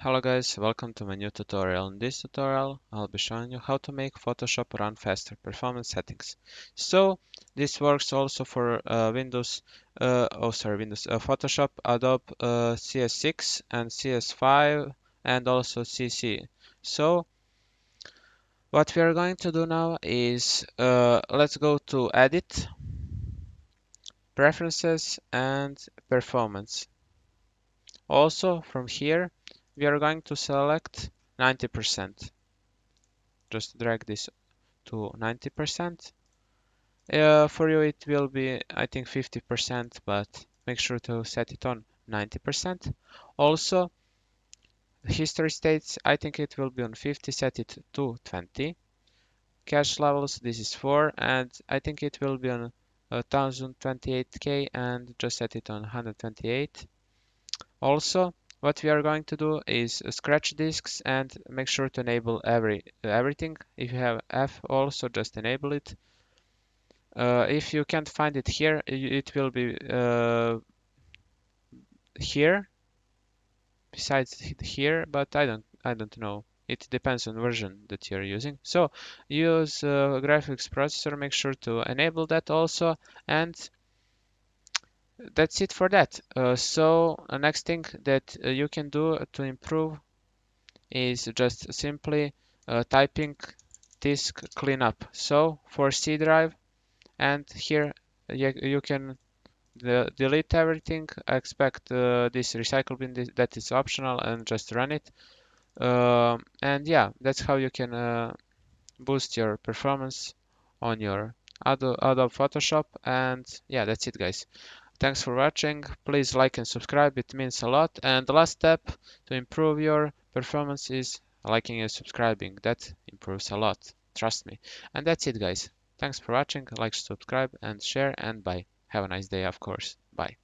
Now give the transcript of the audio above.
Hello guys, welcome to my new tutorial. In this tutorial, I'll be showing you how to make Photoshop run faster performance settings. So this works also for Photoshop, Adobe CS6 and CS5 and also CC. So what we are going to do now is let's go to Edit, Preferences and Performance. Also from here, we are going to select 90%. Just drag this to 90%. For you it will be I think 50%, but make sure to set it on 90%. Also, history states I think it will be on 50, set it to 20. Cache levels, this is 4, and I think it will be on 1028k and just set it on 128. Also, what we are going to do is scratch disks and make sure to enable everything. If you have F, also just enable it. If you can't find it here, it will be here, besides here, but I don't know. It depends on version that you're using. So use graphics processor. Make sure to enable that also, and that's it for that. So next thing that you can do to improve is just simply typing disk cleanup. So for C drive, and here you can delete everything. I expect this recycle bin that is optional and just run it. And yeah, that's how you can boost your performance on your Adobe Photoshop. And yeah, that's it, guys. Thanks for watching. Please like and subscribe. It means a lot. And the last step to improve your performance is liking and subscribing. That improves a lot. Trust me. And that's it, guys. Thanks for watching. Like, subscribe, and share. And bye. Have a nice day, of course. Bye.